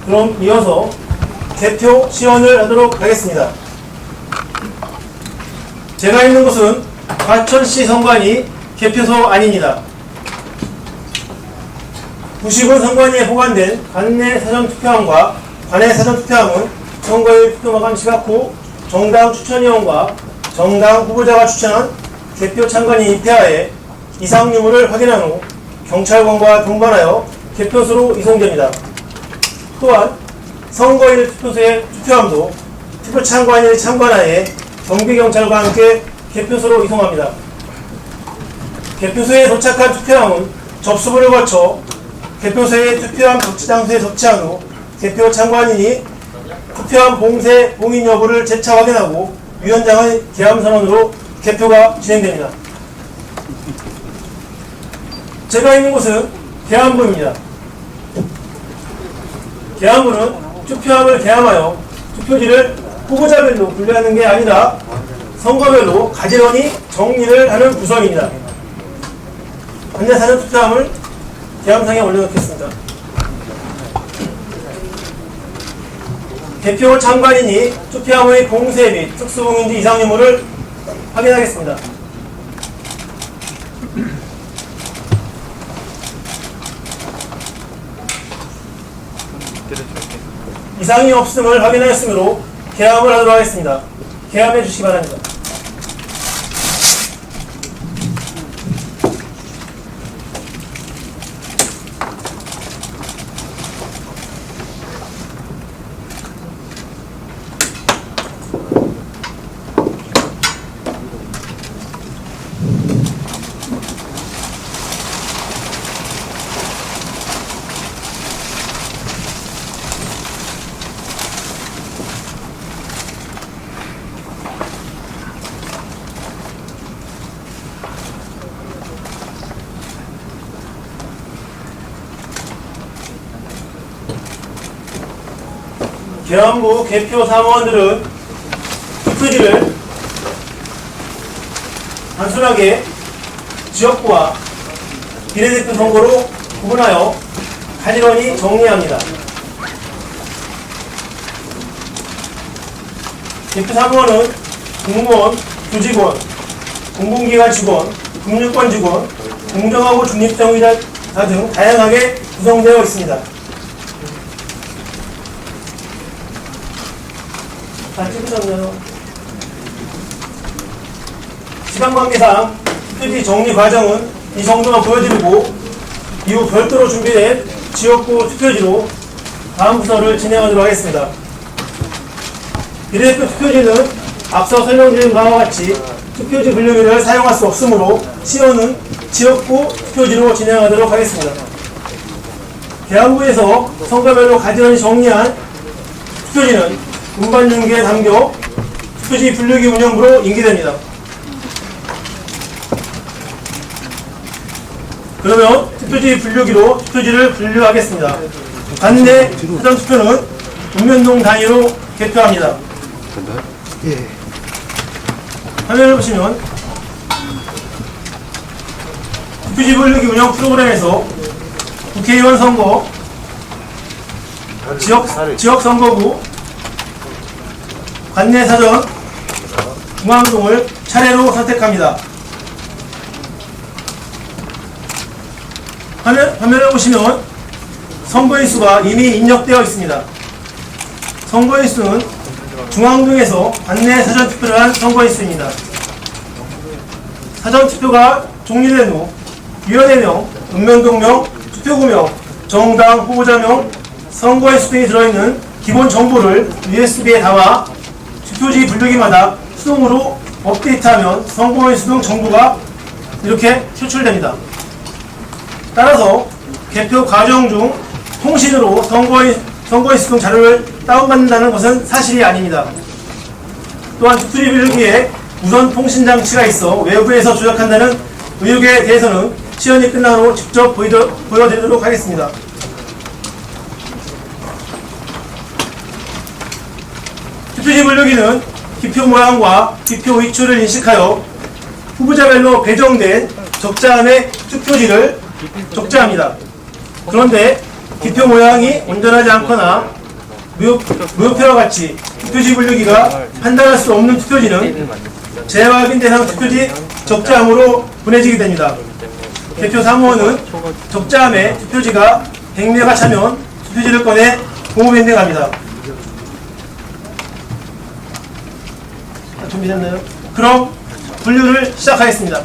그럼 이어서 개표 시연을 하도록 하겠습니다. 제가 있는 곳은 과천시 선관위 개표소 아닙니다. 90은 선관위에 보관된 관내 사전투표함과 관외 사전투표함은 선거일 투표마감 시각 후 정당 추천위원과 정당 후보자가 추천한 개표 참관인이 입회하에 이상 유무를 확인한 후 경찰관과 동반하여 개표소로 이송됩니다. 또한 선거일 투표소의 투표함도 투표참관인의 참관하에 경비경찰과 함께 개표소로 이송합니다. 개표소에 도착한 투표함은 접수부를 거쳐 개표소의 투표함 적치 장소에 접치한 후 개표 참관인이 투표함 봉쇄 봉인 여부를 재차 확인하고 위원장의 개함 선언으로 개표가 진행됩니다. 제가 있는 곳은 개함부입니다. 개함부는 투표함을 개함하여 투표지를 후보자별로 분류하는 게 아니라 선거별로 가지런히 정리를 하는 부서입니다. 관내사전 투표함을 개함상에 올려놓겠습니다. 개표 참관인이 투표함의 봉쇄 및 특수봉인지 이상 유무를 확인하겠습니다. 이상이 없음을 확인하였으므로 개함을 하도록 하겠습니다. 개함해 주시기 바랍니다. 개함부 개표 사무원들은 투표지를 단순하게 지역구와 비례대표 선거로 구분하여 가지런히 정리합니다. 개표 사무원은 공무원, 교직원, 공공기관 직원, 금융권 직원, 공정하고 중립정의자 등 다양하게 구성되어 있습니다. 다 찍으셨나요? 시간 관계상 투표지 정리 과정은 이 정도만 보여드리고 이후 별도로 준비된 지역구 투표지로 다음 부서를 진행하도록 하겠습니다. 비례대표 투표지는 앞서 설명드린 바와 같이 투표지 분류기를 사용할 수 없으므로 시연은 지역구 투표지로 진행하도록 하겠습니다. 개함부에서 선거별로 가지런히 정리한 투표지는 운반용기에 담겨 투표지 분류기 운영부로 인계됩니다. 그러면 투표지 분류기로 투표지를 분류하겠습니다. 관내 사전투표는 읍면동 단위로 개표합니다. 화면을 보시면 투표지 분류기 운영 프로그램에서 국회의원 선거, 지역선거구, 관내사전, 중앙동을 차례로 선택합니다. 화면을 보시면 선거인수가 이미 입력되어 있습니다. 선거인수는 중앙동에서 관내 사전투표를 한 선거인수입니다. 사전투표가 종료된 후 위원회명, 읍면동명, 투표구명, 정당 후보자명, 선거인수 등이 들어있는 기본 정보를 USB에 담아 투표지 분류기마다 수동으로 업데이트하면 선거인수 등 정보가 이렇게 추출됩니다. 따라서 개표 과정 중 통신으로 선거인수 등 자료를 다운받는다는 것은 사실이 아닙니다. 또한 투표지 분류기에 무선 통신 장치가 있어 외부에서 조작한다는 의혹에 대해서는 시연이 끝난 후 직접 보여드리도록 하겠습니다. 투표지 분류기는 기표 모양과 기표 위치를 인식하여 후보자별로 배정된 적자함의 투표지를 적재합니다. 그런데 기표 모양이 온전하지 않거나 무효표와 같이 투표지 분류기가 판단할 수 없는 투표지는 재확인 대상 투표지 적자함으로 분해지게 됩니다. 대표 사무원은 적자함에 투표지가 100매가 차면 투표지를 꺼내 공호변경합니다. 준비됐나요? 그럼 분류를 시작하겠습니다.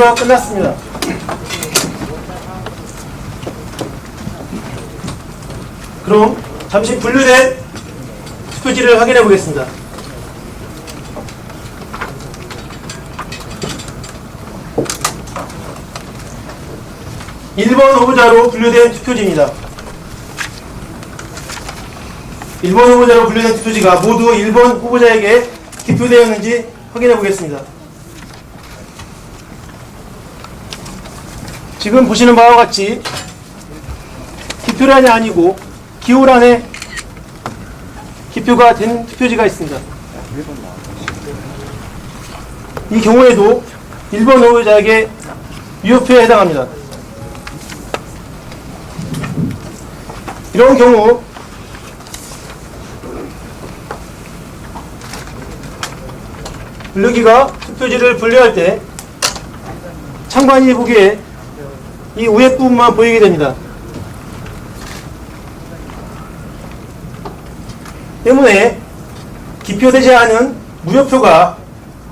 분류가 끝났습니다. 그럼 잠시 분류된 투표지를 확인해 보겠습니다. (1번) 후보자로 분류된 투표지입니다. 1번 후보자로 분류된 투표지가 모두 1번 후보자에게 기표되었는지 확인해 보겠습니다. 지금 보시는 바와 같이 기표란이 아니고 기호란에 기표가 된 투표지가 있습니다. 이 경우에도 1번 후보자에게 유효표에 해당합니다. 이런 경우 분류기가 투표지를 분류할 때 창관이 보기에 이 위에 부분만 보이게 됩니다. 때문에 기표되지 않은 무효표가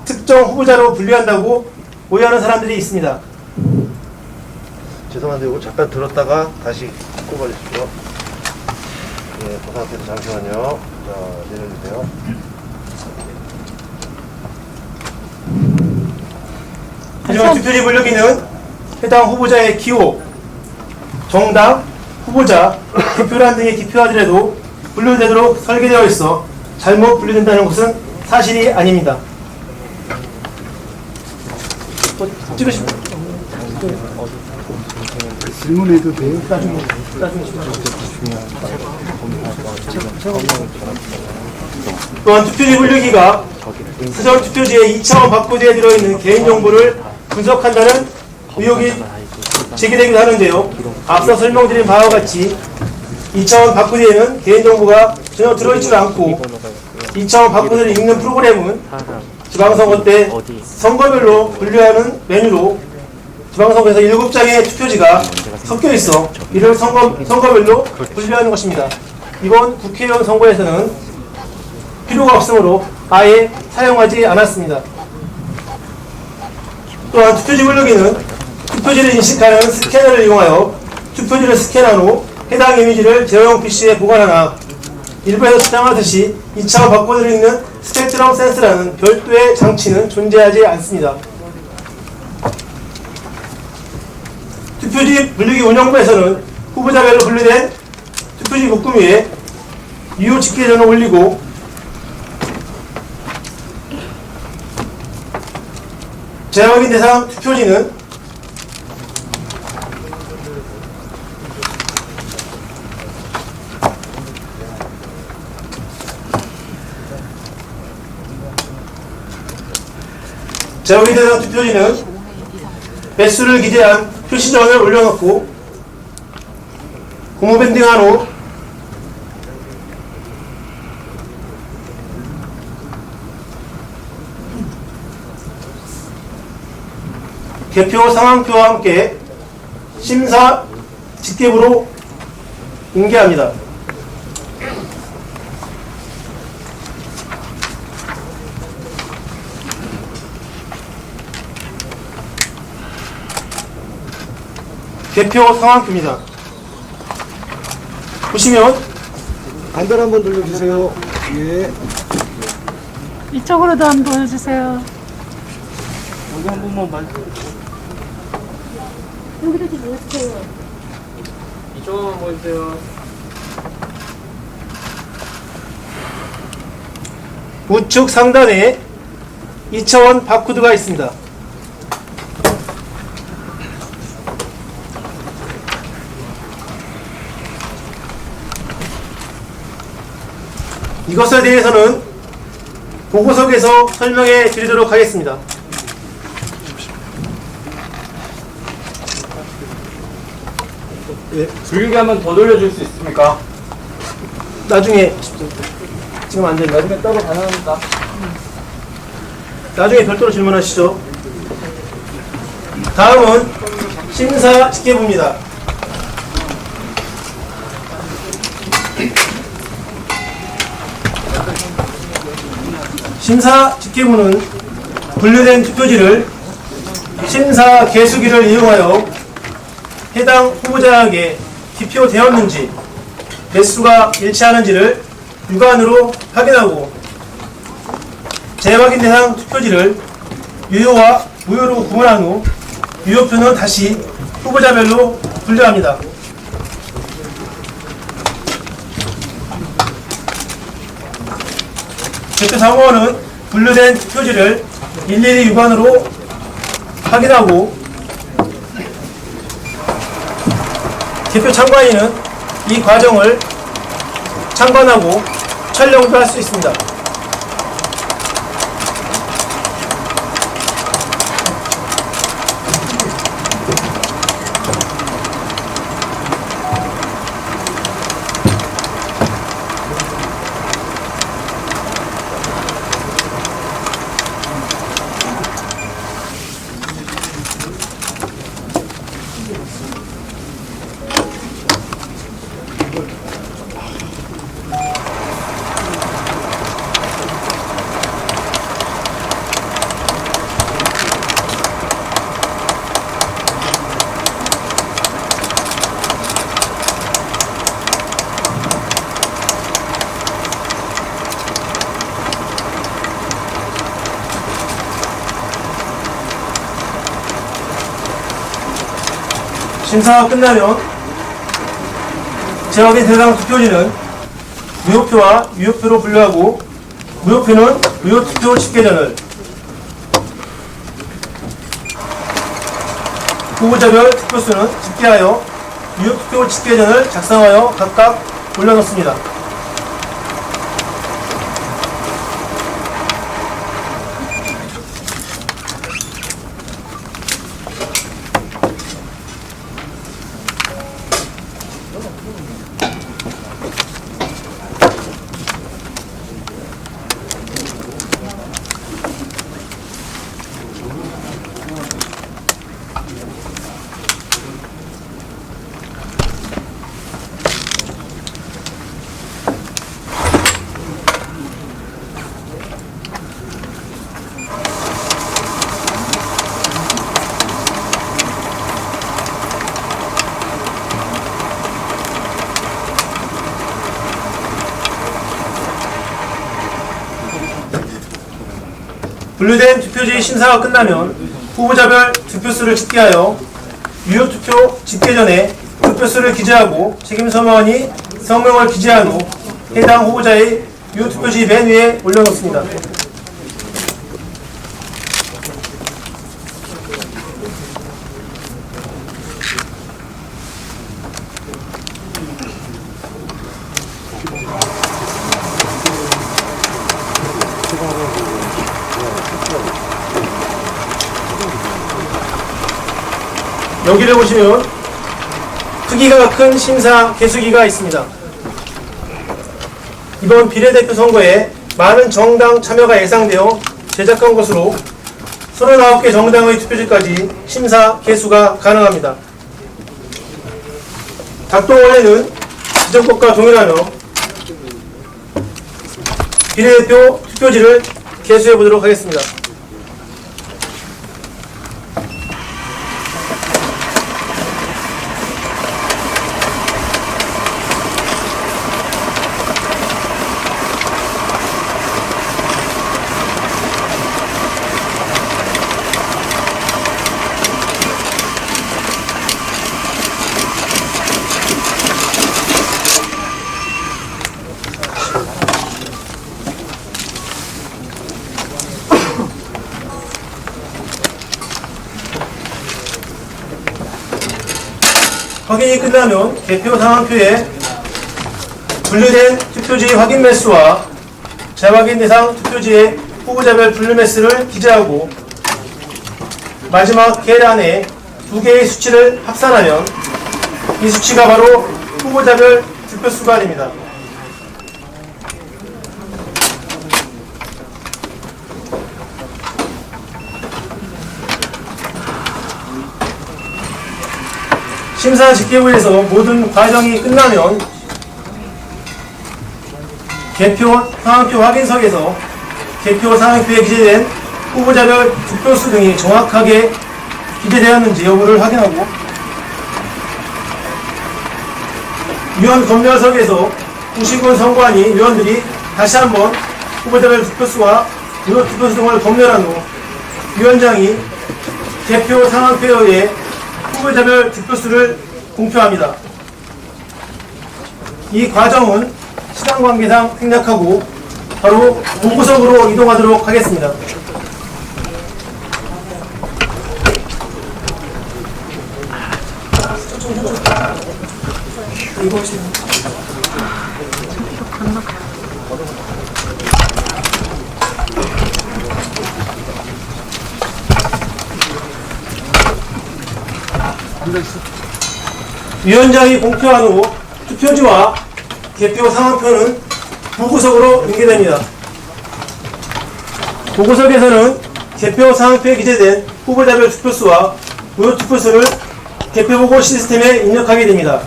특정 후보자로 분류한다고 오해하는 사람들이 있습니다. 죄송한데 이거 잠깐 들었다가 다시 꼽아주시죠. 예, 그 상태에서 잠시만요. 자, 내려주세요. 하지만 투표지 분류기는 해당 후보자의 기호, 정당, 후보자, 기표란 등의 기표하더라도 분류되도록 설계되어 있어 잘못 분류된다는 것은 사실이 아닙니다. 찍으시면 질문해도 돼요? 나중에 또한 투표지 분류기가 사전 투표지에 2차원 바코드에 들어있는 개인정보를 분석한다는 의혹이 제기되기도 하는데요. 앞서 설명드린 바와 같이 2차원 바코드에는 개인정보가 전혀 들어있지 않고 2차원 바코드를 읽는 프로그램은 지방선거 때 선거별로 분류하는 메뉴로 지방선거에서 7장의 투표지가 섞여 있어 이를 선거별로 분류하는 것입니다. 이번 국회의원 선거에서는 필요가 없으므로 아예 사용하지 않았습니다. 또한 투표지 블록에는 투표지를 인식하는 스캐너를 이용하여 투표지를 스캔한 후 해당 이미지를 제어용 PC에 보관하나 일부에서 주장하듯이 2차원 바코드를 읽는 스펙트럼 센서라는 별도의 장치는 존재하지 않습니다. 투표지 분류기 운영부에서는 후보자별로 분류된 투표지 묶음 위에 유효 집계전을 올리고 재확인 대상 투표지는 재확인 대상 투표지는 배수를 기재한 표시전을 올려놓고 고무 밴딩한 후 개표 상황표와 함께 심사 직계부로 공개합니다. 개표 상황표입니다. 보시면 반달 한번 돌려주세요. 예. 이쪽으로도 한번 보여주세요. 여기 한 번만 봐주세요. 여기도 좀 보여주세요. 이쪽만 보여주세요. 우측 상단에 2차원 바코드가 있습니다. 이것에 대해서는 보고석에서 설명해 드리도록 하겠습니다. 불기 한번 더 돌려줄 수 있습니까? 나중에 지금 안 됩니다. 나중에 따로 가능합니다. 나중에 별도로 질문하시죠. 다음은 심사 직계부입니다. 심사 직계부는 분류된 투표지를 심사 개수기를 이용하여 해당 후보자에게 기표되었는지 매수가 일치하는지를 육안으로 확인하고 재확인 대상 투표지를 유효와 무효로 구분한 후 유효표는 다시 후보자별로 분류합니다. 개표 사무원은 분류된 투표지를 일일이 육안으로 확인하고 개표 참관인은 이 과정을 참관하고 촬영도 할 수 있습니다. 심사가 끝나면 재확인 대상 투표지는 무효표와 유효표로 분류하고 무효표는 무효투표 집계전을 후보자별 투표수는 집계하여 유효투표 집계전을 작성하여 각각 올려놓습니다. 분류된 투표지 심사가 끝나면 후보자별 득표수를 집계하여 유효투표 집계 전에 득표수를 기재하고 책임서명원이 성명을 기재한 후 해당 후보자의 유효투표지 맨 위에 올려놓습니다. 여기를 보시면 크기가 큰 심사 개수기가 있습니다. 이번 비례대표 선거에 많은 정당 참여가 예상되어 제작한 것으로 39개 정당의 투표지까지 심사 개수가 가능합니다. 작동 원래는 기존 것과 동일하며 비례대표 투표지를 개수해 보도록 하겠습니다. 확인이 끝나면 개표 상황표에 분류된 투표지 확인 매수와 재확인 대상 투표지의 후보자별 분류 매수를 기재하고 마지막 계란에 두 개의 수치를 합산하면 이 수치가 바로 후보자별 득표수가 됩니다. 심사 집계부에서 모든 과정이 끝나면 개표 상황표 확인석에서 개표 상황표에 기재된 후보자별 득표수 등이 정확하게 기재되었는지 여부를 확인하고 위원 검열석에서 구시군 선관위 위원들이 다시 한번 후보자별 득표수와 유효 득표수 등을 검열한 후 위원장이 개표 상황표에 후보자별 득표수를 공표합니다. 이 과정은 시간 관계상 생략하고 바로 본구석으로 이동하도록 하겠습니다. 위원장이 공표한 후 투표지와 개표 상황표는 부구석으로 연계됩니다. 부구석에서는 개표 상황표에 기재된 후보자별 투표수와 무효 투표수를 개표보고 시스템에 입력하게 됩니다.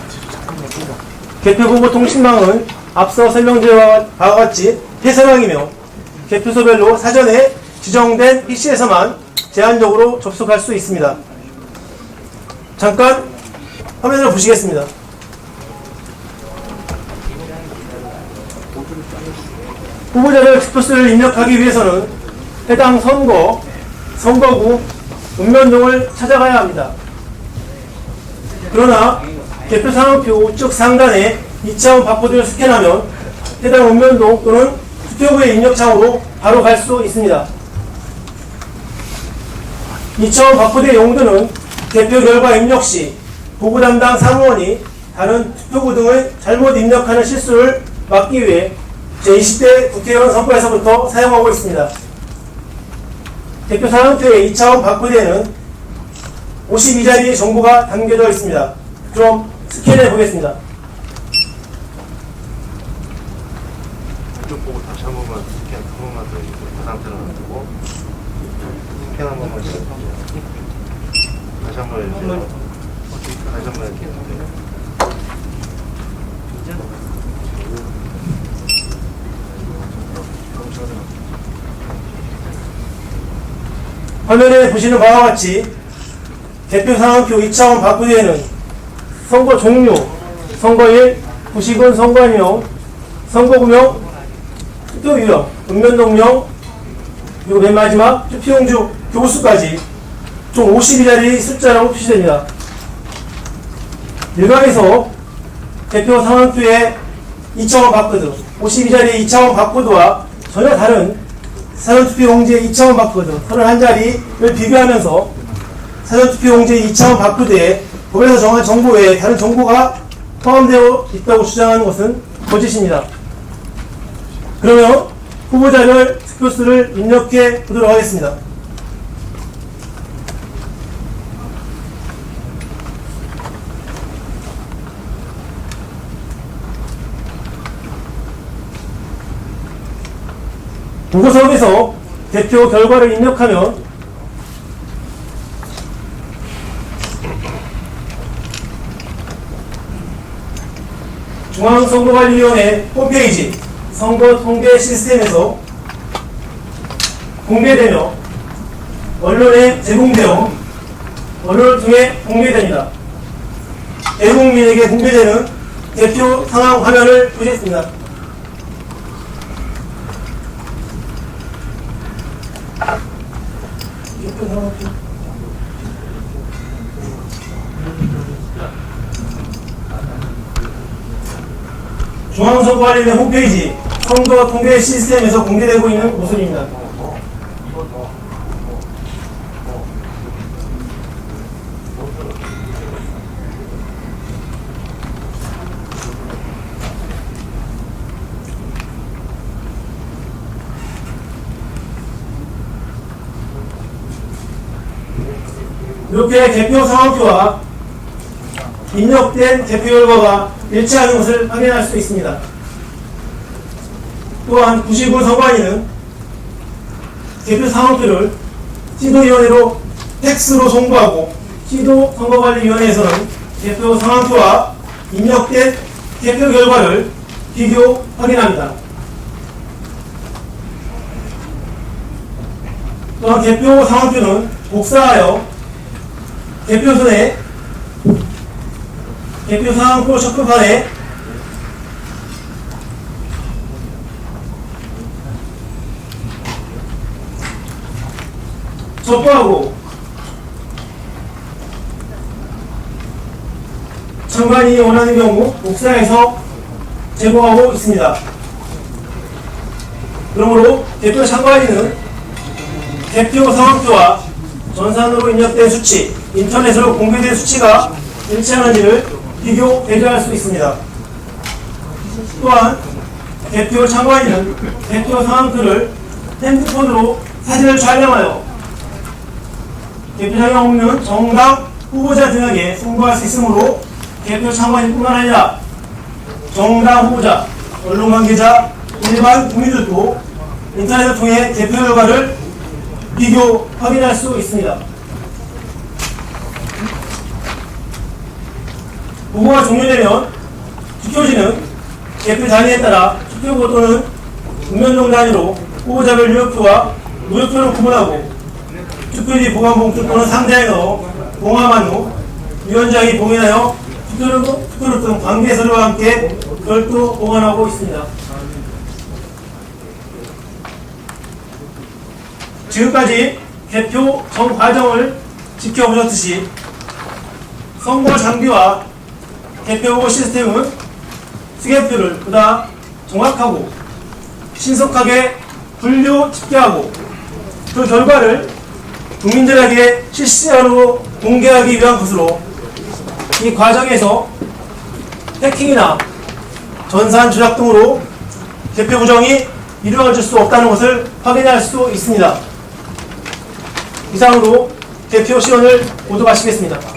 개표보고 통신망은 앞서 설명드린 바와 같이 폐쇄망이며 개표소별로 사전에 지정된 PC에서만 제한적으로 접속할 수 있습니다. 잠깐 화면을 보시겠습니다. 후보자별 투표수를 입력하기 위해서는 해당 선거구, 읍면동을 찾아가야 합니다. 그러나 개표 상황표 우측 상단에 2차원 바코드를 스캔하면 해당 읍면동 또는 투표구의 입력창으로 바로 갈 수 있습니다. 2차원 바코드의 용도는 개표 결과 입력 시 보고 담당 사무원이 다른 투표구 등을 잘못 입력하는 실수를 막기 위해 제20대 국회의원 선거에서부터 사용하고 있습니다. 개표 상황표의 2차원 바코드에는 52자리 정보가 담겨져 있습니다. 그럼 스캔해 보겠습니다. 이쪽 보고 다시 한 번만 스캔 한 번만 더 해주세요. 그 상태로 놔두고 스캔 한 번만 해주세요. 다시 한 번 해주세요. 다시 한 번 해주세요. 화면에 보시는 바와 같이 개표 상황표 2차원 바코드에는 선거 종류, 선거일, 구시군 선관위용, 선거구명, 투표 유형, 읍면동명, 그리고 맨 마지막 투표용지 교수까지 총 52자리 숫자로 표시됩니다. 일각에서 대표 상황표의 2차원 바코드, 52자리 2차원 바코드와 전혀 다른 사전투표용지의 2차원 바코드 31자리를 비교하면서 사전투표용지의 2차원 바코드에 법에서 정한 정보 외에 다른 정보가 포함되어 있다고 주장하는 것은 거짓입니다. 그러면 후보자별 득표수를 입력해 보도록 하겠습니다. 보고서에서 대표 결과를 입력하면 중앙선거관리위원회 홈페이지 선거 통계 시스템에서 공개되며 언론에 제공되어 언론을 통해 공개됩니다. 대국민에게 공개되는 대표 상황 화면을 보시겠습니다. 중앙선거관리위원회 홈페이지 선거 통계 시스템에서 공개되고 있는 모습입니다. 이렇게 대표 상황표와 입력된 대표 결과가 일치하는 것을 확인할 수 있습니다. 또한 99 선관위는 대표 상황표를 시도위원회로 팩스로 송부하고 시도선거관리위원회에서는 대표 상황표와 입력된 대표 결과를 비교 확인합니다. 또한 대표 상황표는 복사하여 대표선에 대표 상황표 셔플판에 접수하고 장관이 원하는 경우 복사해서 제공하고 있습니다. 그러므로 대표 장관위는 대표 상황표와 전산으로 입력된 수치, 인터넷으로 공개된 수치가 일치하는지를 비교, 대조할 수 있습니다. 또한 대표 장관위는 대표 상황표를 핸드폰으로 사진을 촬영하여 대표 촬영 없는 정당 후보자 등에게 송부할 수 있으므로 대표 장관인뿐만 아니라 정당 후보자, 언론 관계자, 일반 국민들도 인터넷을 통해 대표 결과를 비교, 확인할 수 있습니다. 보고가 종료되면 투표지는 대표 단위에 따라 투표구 또는 읍면동 단위로 후보자별 유효표와 무효표를 구분하고 투표지 보관봉투 또는 상자에 넣어 봉함한 후 위원장이 봉인하여 투표를 등 관계 서류와 함께 별도 보관하고 있습니다. 지금까지 개표 전 과정을 지켜보셨듯이 선거 장비와 개표보고 시스템은 수개표를 보다 정확하고 신속하게 분류 집계하고 그 결과를 국민들에게 실시간으로 공개하기 위한 것으로 이 과정에서 해킹이나 전산 조작 등으로 개표 부정이 이루어질 수 없다는 것을 확인할 수 있습니다. 이상으로 대표 시연을 모두 마치겠습니다.